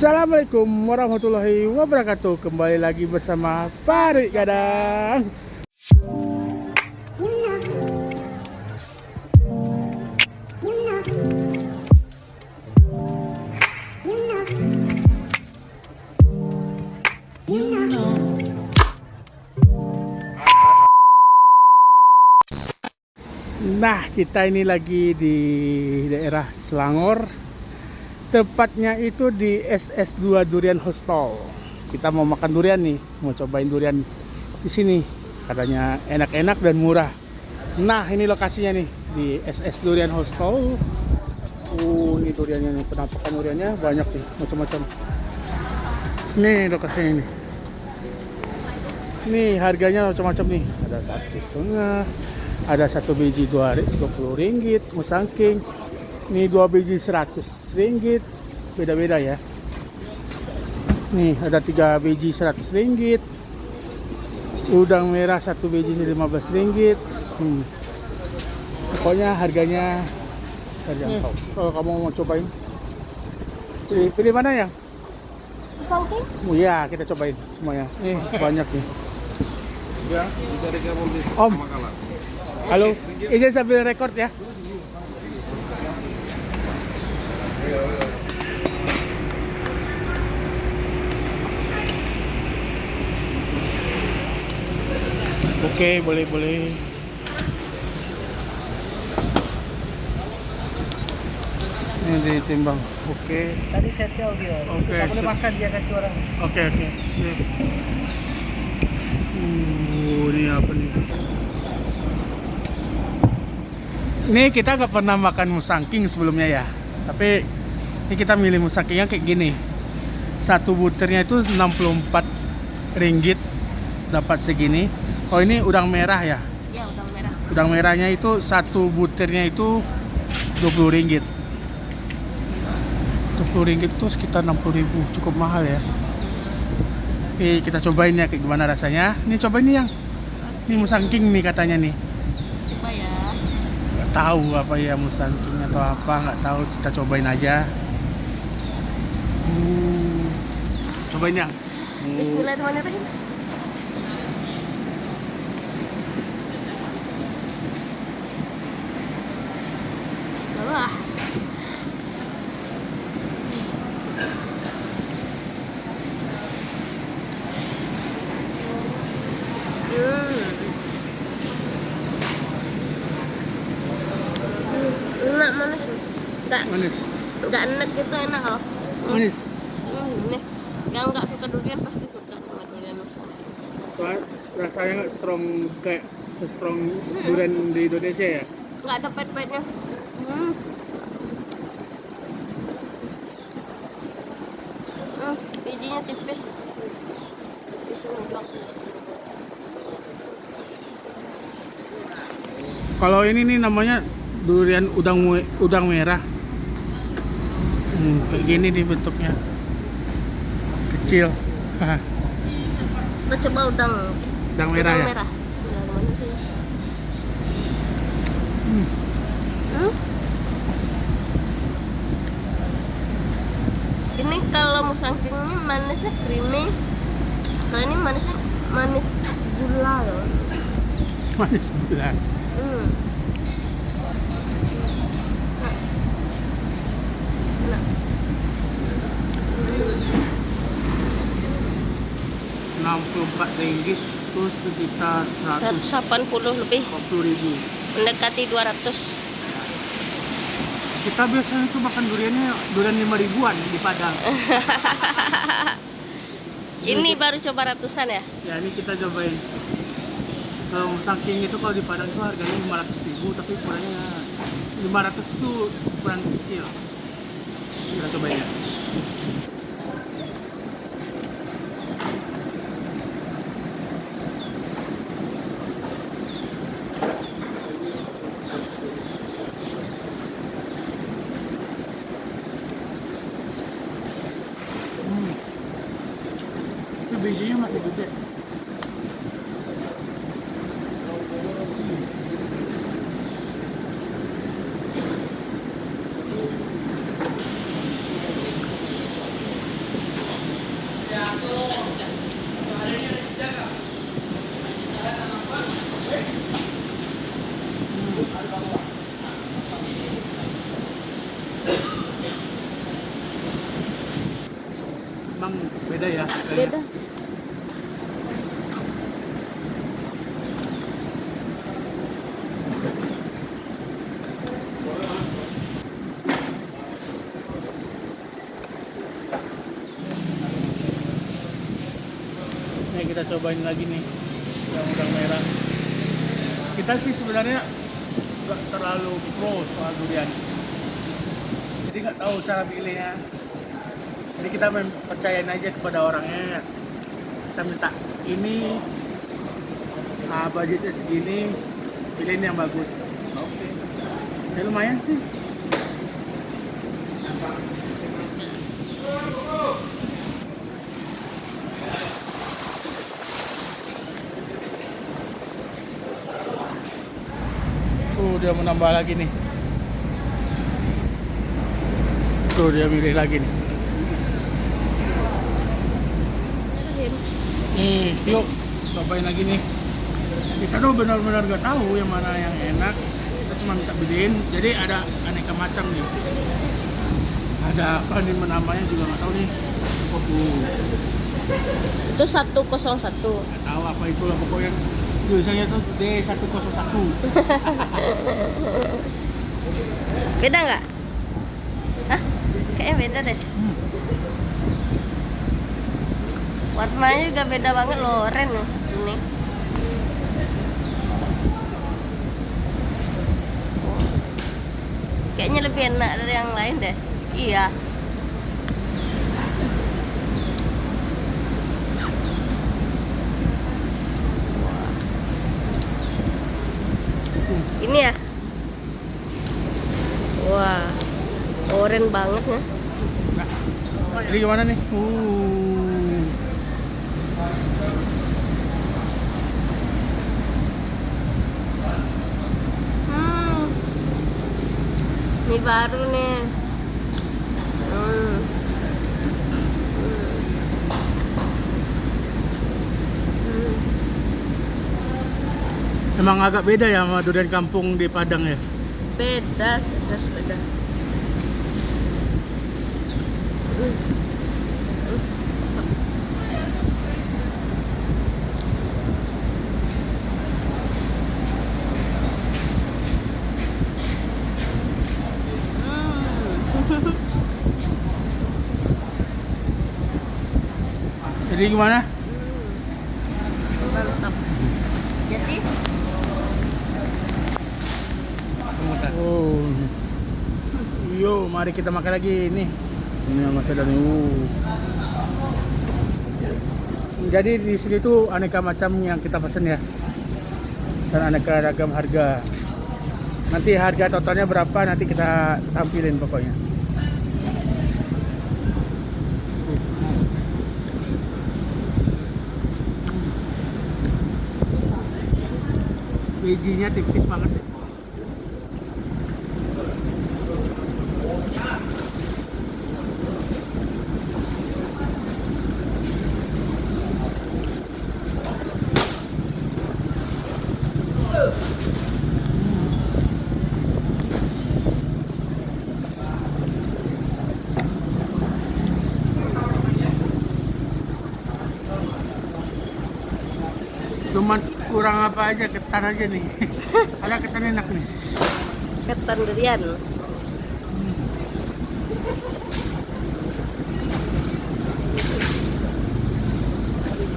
Assalamualaikum warahmatullahi wabarakatuh. Kembali lagi bersama Farid Gadang. Nah, kita ini lagi di daerah Selangor. Tepatnya itu di SS2 Durian Hostel. Kita mau makan durian nih, mau cobain durian di sini. Katanya enak-enak dan murah. Nah, ini lokasinya nih di SS Durian Hostel. Ini duriannya nih, penampakan duriannya banyak nih, macam-macam. Nih lokasinya nih. Nih harganya macam-macam nih. Ada 1,5, ada 1 biji 20 ringgit, musangking. Ini 2 biji 100 ringgit, beda-beda ya. Nih ada 3 biji 100 ringgit. Udang merah 1 biji 15 ringgit. Pokoknya harganya terjangkau. Kalau kamu mau cobain, pilih mana ya? Musangking? Oh ya, kita cobain semuanya. Nih banyak nih. Ya, bisa rekam di Om. Makalah. Halo, izin sambil record ya. Oke, boleh. Ini ditimbang. Oke. Tadi setnya audio. Oke, Nggak boleh set. makan dia kasih orang. Oke. Ini apa nih? Ini kita nggak pernah makan musangking sebelumnya ya. Tapi ini kita milih musangkingnya kayak gini. Satu butirnya itu 64 ringgit, dapat segini. Oh, ini udang merah ya. Ya, udang merah. Udang merahnya itu satu butirnya itu 20 ringgit. 20 ringgit itu sekitar 60.000, cukup mahal ya. Oke, kita cobain ya kayak gimana rasanya. Ini cobain nih yang. Ini musangking nih katanya nih. Coba ya. Nggak tahu apa ya musangking atau apa, nggak tahu, kita cobain aja. Cobain yang. Bismillahirrahmanirrahim. Wah. Enak, manis. Manis. Nggak enak gitu, enak loh. Manis. Manis. Yang nggak suka durian pasti suka sama durian musangking. Rasanya nggak strong kayak se-strong durian di Indonesia ya. Nggak ada pahit-pahitnya. Bijinya tipis. Tipis ngeblok. Kalau ini nih namanya durian udang merah. Kayak gini nih bentuknya. Kecil. Kita coba udang Merah ya. merah. Bismillahirrahmanirrahim. Ini kalau musangking ini manisnya creamy. Kalau ini manisnya manis gula loh. Manis gula. Enak. 64 ringgit itu sekitar 180 lebih, 140.000. mendekati 200. Kita biasanya itu makan durian 5 ribuan di Padang. Ini baru coba ratusan ya? Ya, ini kita cobain. Kalau musangking itu kalau di Padang itu harganya 500.000, tapi ukurannya 500 itu ukuran kecil. Kita cobain ya. Itu bijinya masih gede. Emang beda ya? Beda. Nih kita cobain lagi nih yang udang merah. Kita sih sebenarnya nggak terlalu pro soal durian, jadi nggak tahu cara pilihnya. Jadi kita percayain aja kepada orangnya. Kita minta ini, budgetnya segini, pilihin yang bagus. Oke. Ya lumayan sih. Dia menambah lagi nih. Tuh dia milih lagi nih. Yuk cobain lagi nih. Kita tuh benar-benar gak tahu yang mana yang enak. Kita cuma minta beliin. Jadi ada aneka macam nih. Ada apa nih menambahnya juga nggak tahu nih. Itu 101. Nggak tahu apa itulah pokoknya. Biasanya tuh D101. Beda nggak? Hah? Kayaknya beda deh. Warnanya juga beda banget loh, Ren yang satu nih. Kayaknya lebih enak dari yang lain deh. Iya. Ini ya. Wah, oren banget ya. Nah, jadi gimana nih? Ini baru nih. Emang agak beda ya sama durian kampung di Padang ya? Beda, jelas beda. Jadi gimana? Mantap. Jadi Oh. Yo, mari kita makan lagi nih. Ini yang masih ada nih. Jadi di sini tuh aneka macam yang kita pesen ya. Dan aneka ragam harga. Nanti harga totalnya berapa nanti kita tampilin pokoknya. Bijinya tipis banget deh. Cuman kurang apa aja, ketan aja nih. Ada ketan enak nih. ketan durian.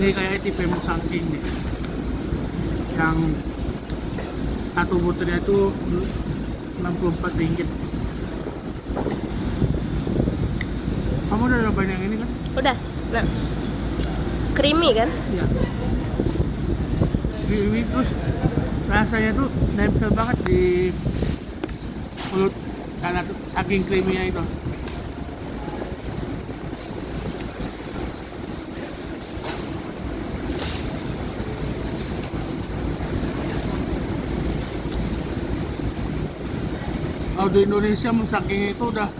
Ini kayak tipe musangking nih. Yang satu butirnya itu Rp64. Kamu udah nyobain yang ini kan? Udah, nah, creamy kan? Iya. Ini terus rasanya tuh nempel banget di mulut karena saking creamy-nya itu. Kalau di Indonesia musangking itu udah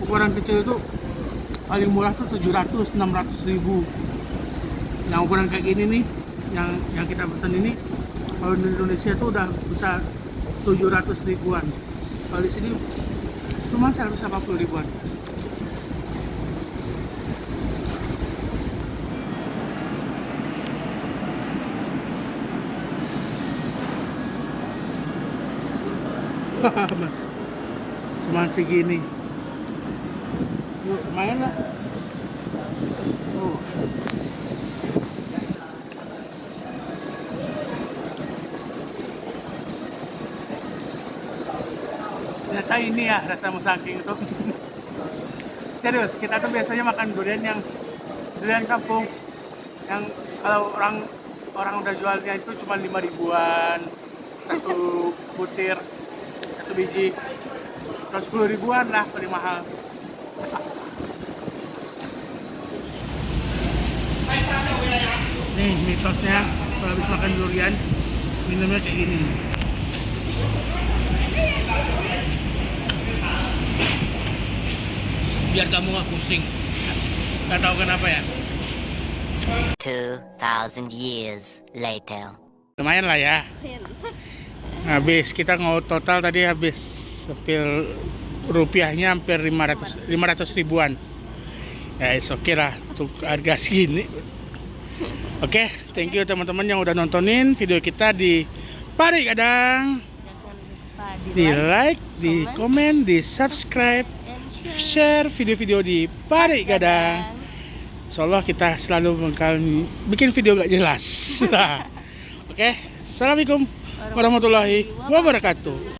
ukuran kecil itu paling murah tuh 700-600 ribu. Yang ukuran kayak gini nih, yang kita pesan ini, kalau di Indonesia tuh udah bisa 700 ribuan. Kalau di sini cuma 180 ribuan. Mas, cuman segini. Yuk, lumayan lah. Oh. Ternyata ini ya rasa musangking itu. Serius, kita tuh biasanya makan durian kampung yang kalau orang udah jualnya itu cuma 5 ribuan satu butir, satu biji, atau 10 ribuan lah paling mahal. Nih mitosnya kalau habis makan durian minumnya kayak gini. Biar kamu nggak pusing. Nggak tahu kenapa ya. 2,000 years later. Lumayan lah ya. Habis kita total tadi habis hampir rupiahnya hampir 500 ribuan. Ya oke lah untuk harga segini. Oke, thank you teman-teman yang udah nontonin video kita di Pari Gadang. Jangan lupa Di like, di komen, di subscribe, share video-video di Pari Gadang. Insyaallah kita selalu bakal bikin video gak jelas. Oke, assalamualaikum warahmatullahi wabarakatuh.